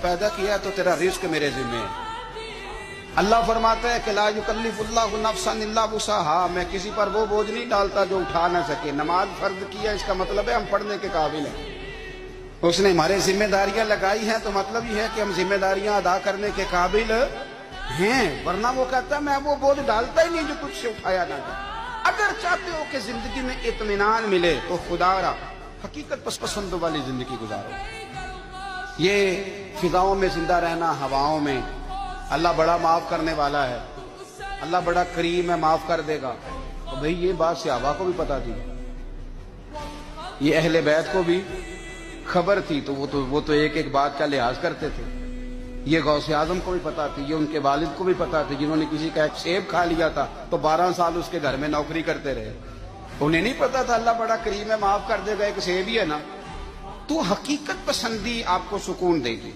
پیدا کیا تو تیرا رزق میرے ذمہ ہے۔ اللہ فرماتا ہے کہ لا یکلف اللہ نفسا الا وسعها، میں کسی پر وہ بوجھ نہیں ڈالتا جو اٹھا نہ سکے۔ نماز فرض کیا اس کا مطلب ہے ہم پڑھنے کے قابل ہیں، اس نے ہمارے ذمہ داریاں لگائی ہیں تو مطلب یہ ہے کہ ہم ذمہ داریاں ادا کرنے کے قابل ہیں، ورنہ وہ کہتا ہے میں وہ بوجھ ڈالتا ہی نہیں جو تجھ سے اٹھایا نہ جائے۔ اگر چاہتے ہو کہ زندگی میں اطمینان ملے تو خدا را حقیقت پسند والی زندگی گزارو۔ یہ فضاؤں میں زندہ رہنا، ہواؤں میں، اللہ بڑا معاف کرنے والا ہے، اللہ بڑا کریم ہے، معاف کر دے گا۔ تو بھئی یہ بات صحابہ کو بھی پتا تھی، یہ اہل بیت کو بھی خبر تھی، تو وہ تو ایک ایک بات کا لحاظ کرتے تھے۔ یہ غوث اعظم کو بھی پتا تھی، یہ ان کے والد کو بھی پتا تھی، جنہوں نے کسی کا ایک سیب کھا لیا تھا تو 12 سال اس کے گھر میں نوکری کرتے رہے۔ انہیں نہیں پتا تھا اللہ بڑا کریم ہے، معاف کر دے گا، ایک سیب ہی ہے نا۔ تو حقیقت پسندی آپ کو سکون دے گی۔